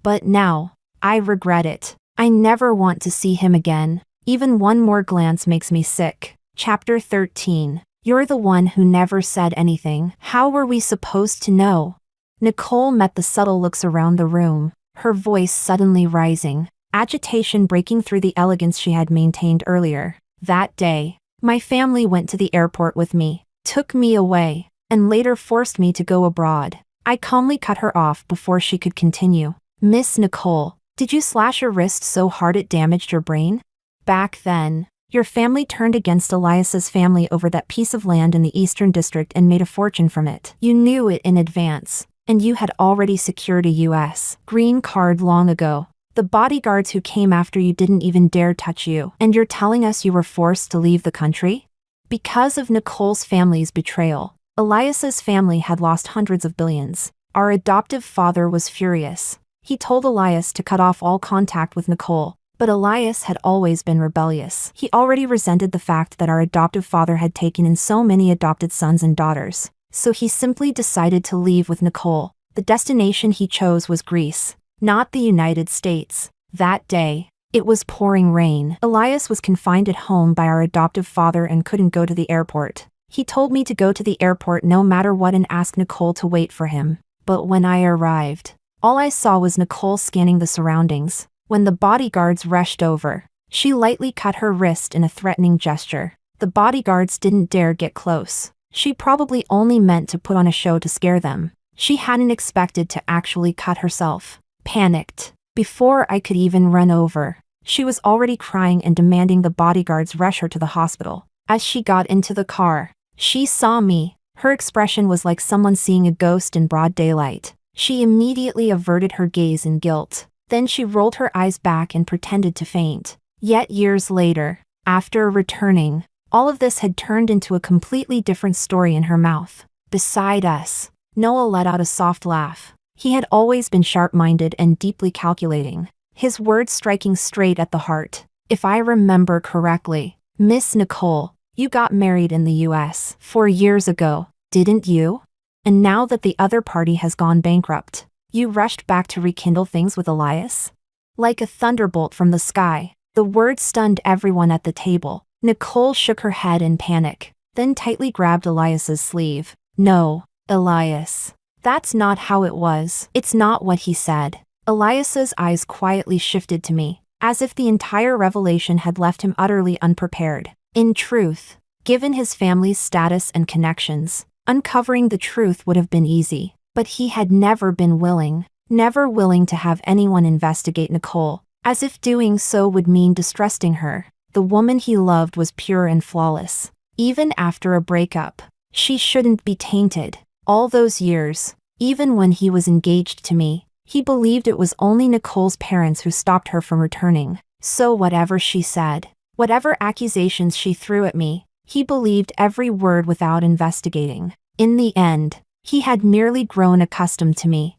But now, I regret it. I never want to see him again. Even one more glance makes me sick. Chapter 13. You're the one who never said anything. How were we supposed to know? Nicole met the subtle looks around the room, her voice suddenly rising, agitation breaking through the elegance she had maintained earlier. That day, my family went to the airport with me, took me away, and later forced me to go abroad. I calmly cut her off before she could continue. Miss Nicole, did you slash your wrist so hard it damaged your brain? Back then, your family turned against Elias's family over that piece of land in the Eastern District and made a fortune from it. You knew it in advance, and you had already secured a U.S. green card long ago. The bodyguards who came after you didn't even dare touch you, and you're telling us you were forced to leave the country? Because of Nicole's family's betrayal, Elias's family had lost hundreds of billions. Our adoptive father was furious. He told Elias to cut off all contact with Nicole. But Elias had always been rebellious. He already resented the fact that our adoptive father had taken in so many adopted sons and daughters. So he simply decided to leave with Nicole. The destination he chose was Greece, not the United States. That day, it was pouring rain. Elias was confined at home by our adoptive father and couldn't go to the airport. He told me to go to the airport no matter what and ask Nicole to wait for him. But when I arrived, all I saw was Nicole scanning the surroundings. When the bodyguards rushed over, she lightly cut her wrist in a threatening gesture. The bodyguards didn't dare get close. She probably only meant to put on a show to scare them. She hadn't expected to actually cut herself. Panicked. Before I could even run over, she was already crying and demanding the bodyguards rush her to the hospital. As she got into the car, she saw me. Her expression was like someone seeing a ghost in broad daylight. She immediately averted her gaze in guilt. Then she rolled her eyes back and pretended to faint. Yet years later, after returning, all of this had turned into a completely different story in her mouth. Beside us, Noah let out a soft laugh. He had always been sharp-minded and deeply calculating, his words striking straight at the heart. If I remember correctly, Miss Nicole, you got married in the US 4 years ago, didn't you? And now that the other party has gone bankrupt, you rushed back to rekindle things with Elias? Like a thunderbolt from the sky, the word stunned everyone at the table. Nicole shook her head in panic, then tightly grabbed Elias's sleeve. No, Elias. That's not how it was. It's not what he said. Elias's eyes quietly shifted to me, as if the entire revelation had left him utterly unprepared. In truth, given his family's status and connections, uncovering the truth would have been easy. But he had never been willing, never willing to have anyone investigate Nicole, as if doing so would mean distrusting her. The woman he loved was pure and flawless. Even after a breakup, she shouldn't be tainted. All those years, even when he was engaged to me, he believed it was only Nicole's parents who stopped her from returning. So whatever she said, whatever accusations she threw at me, he believed every word without investigating. In the end, he had merely grown accustomed to me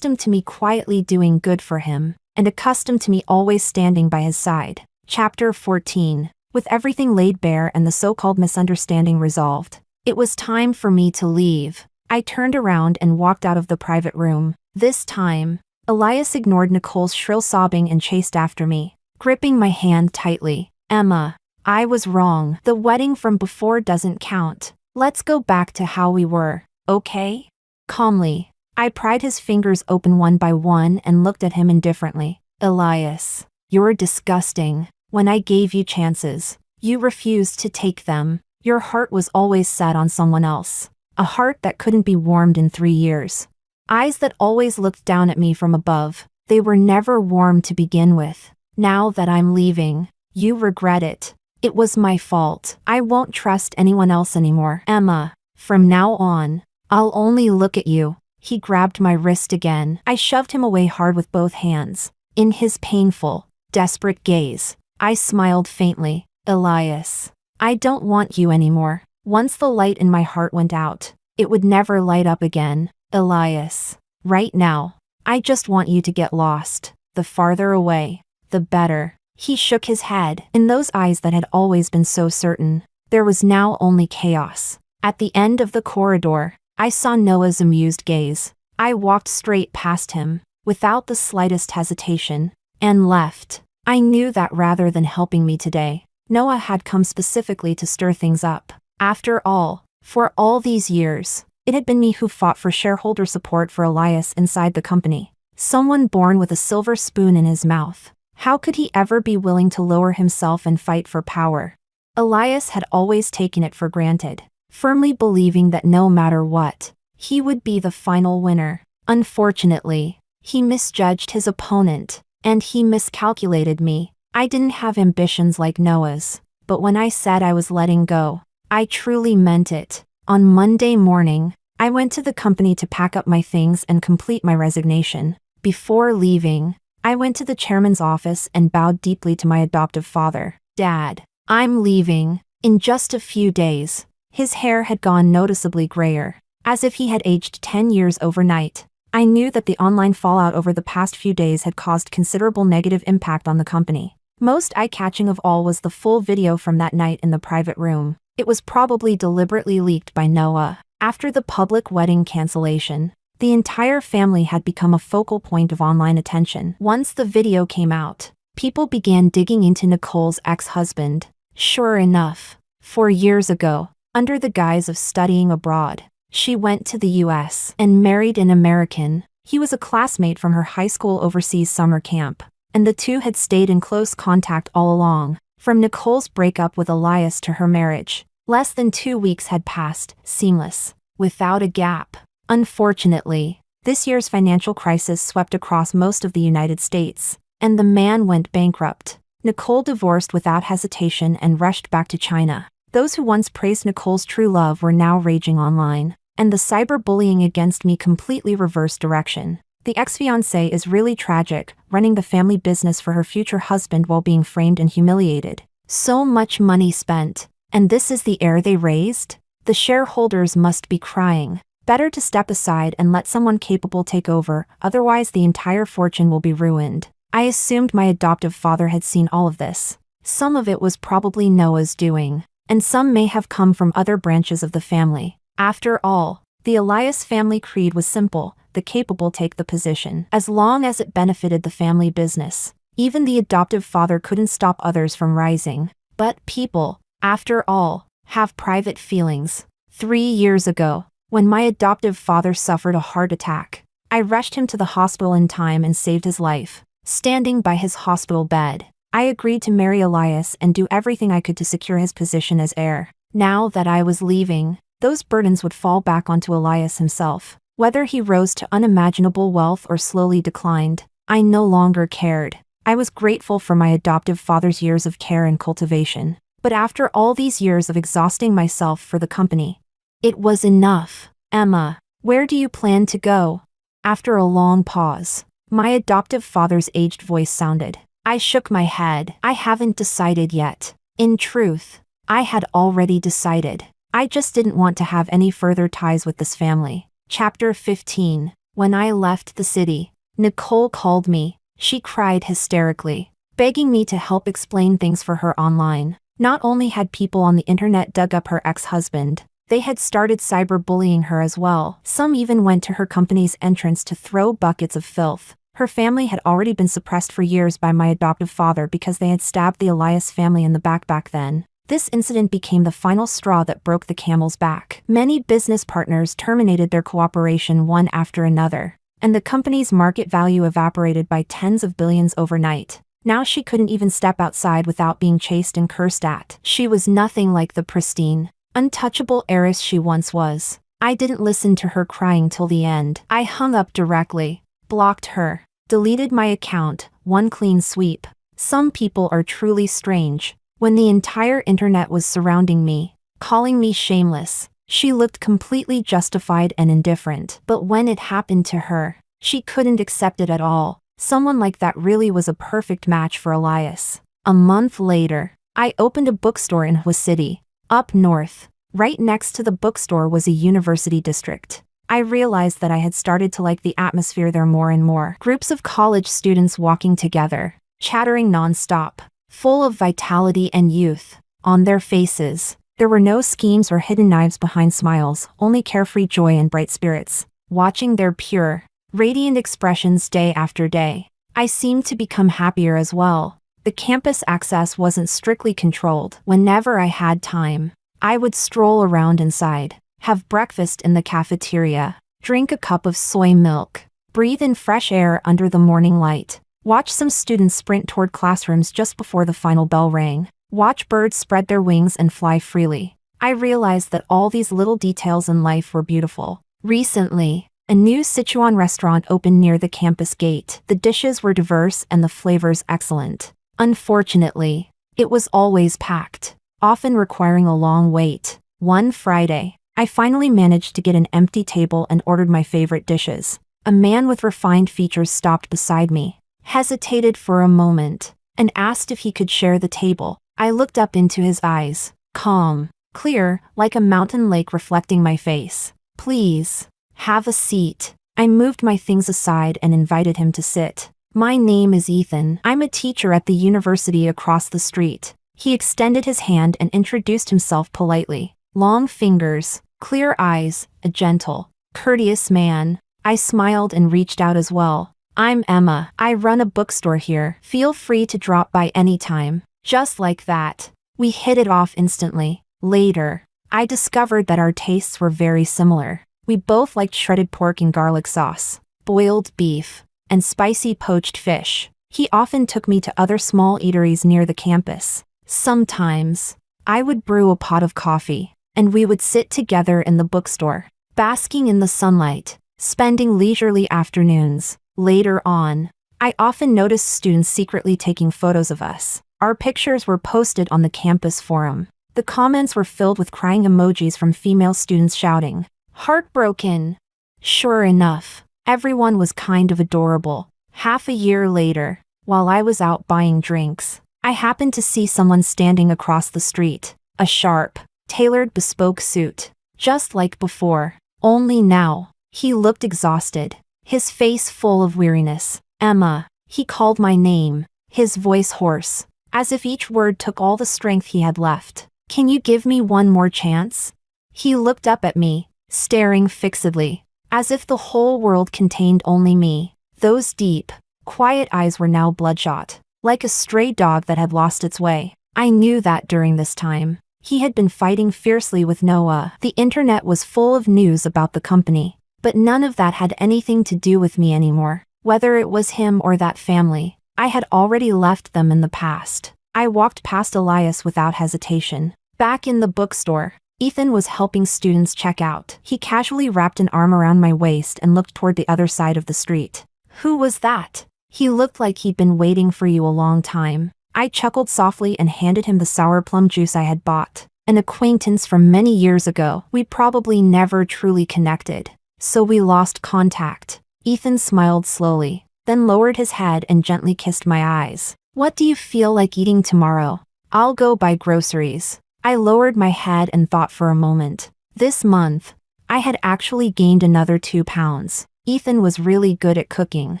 quietly doing good for him, and accustomed to me always standing by his side. Chapter 14. With everything laid bare and the so-called misunderstanding resolved, it was time for me to leave. I turned around and walked out of the private room. This time, Elias ignored Nicole's shrill sobbing and chased after me, gripping my hand tightly. Emma, I was wrong. The wedding from before doesn't count. Let's go back to how we were, okay? Calmly, I pried his fingers open one by one and looked at him indifferently. Elias, you're disgusting. When I gave you chances, you refused to take them. Your heart was always set on someone else. A heart that couldn't be warmed in 3 years. Eyes that always looked down at me from above. They were never warm to begin with. Now that I'm leaving, you regret it. It was my fault. I won't trust anyone else anymore. Emma, from now on, I'll only look at you. He grabbed my wrist again. I shoved him away hard with both hands. In his painful, desperate gaze, I smiled faintly. Elias, I don't want you anymore. Once the light in my heart went out, it would never light up again. Elias, right now, I just want you to get lost. The farther away, the better. He shook his head. In those eyes that had always been so certain, there was now only chaos. At the end of the corridor, I saw Noah's amused gaze. I walked straight past him, without the slightest hesitation, and left. I knew that rather than helping me today, Noah had come specifically to stir things up. After all, for all these years, it had been me who fought for shareholder support for Elias inside the company. Someone born with a silver spoon in his mouth. How could he ever be willing to lower himself and fight for power? Elias had always taken it for granted, firmly believing that no matter what, he would be the final winner. Unfortunately, he misjudged his opponent, and he miscalculated me. I didn't have ambitions like Noah's, but when I said I was letting go, I truly meant it. On Monday morning, I went to the company to pack up my things and complete my resignation. Before leaving, I went to the chairman's office and bowed deeply to my adoptive father. Dad, I'm leaving. In just a few days, his hair had gone noticeably grayer, as if he had aged 10 years overnight. I knew that the online fallout over the past few days had caused considerable negative impact on the company. Most eye-catching of all was the full video from that night in the private room. It was probably deliberately leaked by Noah. After the public wedding cancellation, the entire family had become a focal point of online attention. Once the video came out, people began digging into Nicole's ex-husband. Sure enough, 4 years ago, under the guise of studying abroad, she went to the US and married an American. He was a classmate from her high school overseas summer camp, and the two had stayed in close contact all along. From Nicole's breakup with Elias to her marriage, less than 2 weeks had passed, seamless, without a gap. Unfortunately, this year's financial crisis swept across most of the United States, and the man went bankrupt. Nicole divorced without hesitation and rushed back to China. Those who once praised Nicole's true love were now raging online, and the cyberbullying against me completely reversed direction. The ex-fiancée is really tragic, running the family business for her future husband while being framed and humiliated. So much money spent, and this is the heir they raised? The shareholders must be crying. Better to step aside and let someone capable take over, otherwise the entire fortune will be ruined. I assumed my adoptive father had seen all of this. Some of it was probably Noah's doing, and some may have come from other branches of the family. After all, the Elias family creed was simple: the capable take the position, as long as it benefited the family business. Even the adoptive father couldn't stop others from rising. But people, after all, have private feelings. 3 years ago, when my adoptive father suffered a heart attack, I rushed him to the hospital in time and saved his life. Standing by his hospital bed, I agreed to marry Elias and do everything I could to secure his position as heir. Now that I was leaving, those burdens would fall back onto Elias himself. Whether he rose to unimaginable wealth or slowly declined, I no longer cared. I was grateful for my adoptive father's years of care and cultivation. But after all these years of exhausting myself for the company, it was enough. Emma, where do you plan to go? After a long pause, my adoptive father's aged voice sounded. I shook my head. I haven't decided yet. In truth, I had already decided. I just didn't want to have any further ties with this family. Chapter 15. When I left the city, Nicole called me. She cried hysterically, begging me to help explain things for her online. Not only had people on the internet dug up her ex-husband, they had started cyberbullying her as well. Some even went to her company's entrance to throw buckets of filth. Her family had already been suppressed for years by my adoptive father because they had stabbed the Elias family in the back then. This incident became the final straw that broke the camel's back. Many business partners terminated their cooperation one after another, and the company's market value evaporated by tens of billions overnight. Now she couldn't even step outside without being chased and cursed at. She was nothing like the pristine, untouchable heiress she once was. I didn't listen to her crying till the end. I hung up directly, blocked her, deleted my account, one clean sweep. Some people are truly strange. When the entire internet was surrounding me, calling me shameless, she looked completely justified and indifferent. But when it happened to her, she couldn't accept it at all. Someone like that really was a perfect match for Elias. A month later, I opened a bookstore in Hua City, up north. Right next to the bookstore was a university district. I realized that I had started to like the atmosphere there more and more. Groups of college students walking together, chattering non-stop, full of vitality and youth. On their faces, there were no schemes or hidden knives behind smiles, only carefree joy and bright spirits. Watching their pure, radiant expressions day after day, I seemed to become happier as well. The campus access wasn't strictly controlled. Whenever I had time, I would stroll around inside, have breakfast in the cafeteria, drink a cup of soy milk, breathe in fresh air under the morning light, watch some students sprint toward classrooms just before the final bell rang, watch birds spread their wings and fly freely. I realized that all these little details in life were beautiful. Recently, a new Sichuan restaurant opened near the campus gate. The dishes were diverse and the flavors excellent. Unfortunately, it was always packed, often requiring a long wait. One Friday, I finally managed to get an empty table and ordered my favorite dishes. A man with refined features stopped beside me, hesitated for a moment, and asked if he could share the table. I looked up into his eyes, calm, clear, like a mountain lake reflecting my face. "Please, have a seat." I moved my things aside and invited him to sit. "My name is Ethan. I'm a teacher at the university across the street." He extended his hand and introduced himself politely. Long fingers, clear eyes, a gentle, courteous man. I smiled and reached out as well. "I'm Emma. I run a bookstore here. Feel free to drop by anytime." Just like that, we hit it off instantly. Later, I discovered that our tastes were very similar. We both liked shredded pork in garlic sauce, boiled beef, and spicy poached fish. He often took me to other small eateries near the campus. Sometimes, I would brew a pot of coffee, and we would sit together in the bookstore, basking in the sunlight, spending leisurely afternoons. Later on, I often noticed students secretly taking photos of us. Our pictures were posted on the campus forum. The comments were filled with crying emojis from female students shouting, "Heartbroken." Sure enough, everyone was kind of adorable. Half a year later, while I was out buying drinks, I happened to see someone standing across the street. A sharp, tailored bespoke suit, just like before. Only now, he looked exhausted, his face full of weariness. "Emma," he called my name, his voice hoarse, as if each word took all the strength he had left. "Can you give me one more chance?" He looked up at me, staring fixedly, as if the whole world contained only me. Those deep, quiet eyes were now bloodshot, like a stray dog that had lost its way. I knew that during this time, he had been fighting fiercely with Noah. The internet was full of news about the company, but none of that had anything to do with me anymore. Whether it was him or that family, I had already left them in the past. I walked past Elias without hesitation. Back in the bookstore, Ethan was helping students check out. He casually wrapped an arm around my waist and looked toward the other side of the street. "Who was that? He looked like he'd been waiting for you a long time." I chuckled softly and handed him the sour plum juice I had bought. "An acquaintance from many years ago. We probably never truly connected, so we lost contact." Ethan smiled slowly, then lowered his head and gently kissed my eyes. "What do you feel like eating tomorrow?" "I'll go buy groceries." I lowered my head and thought for a moment. This month, I had actually gained another 2 pounds. Ethan was really good at cooking,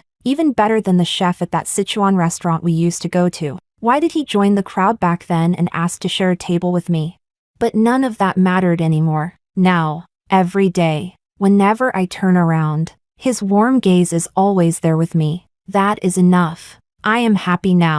even better than the chef at that Sichuan restaurant we used to go to. Why did he join the crowd back then and ask to share a table with me? But none of that mattered anymore. Now, every day, whenever I turn around, his warm gaze is always there with me. That is enough. I am happy now.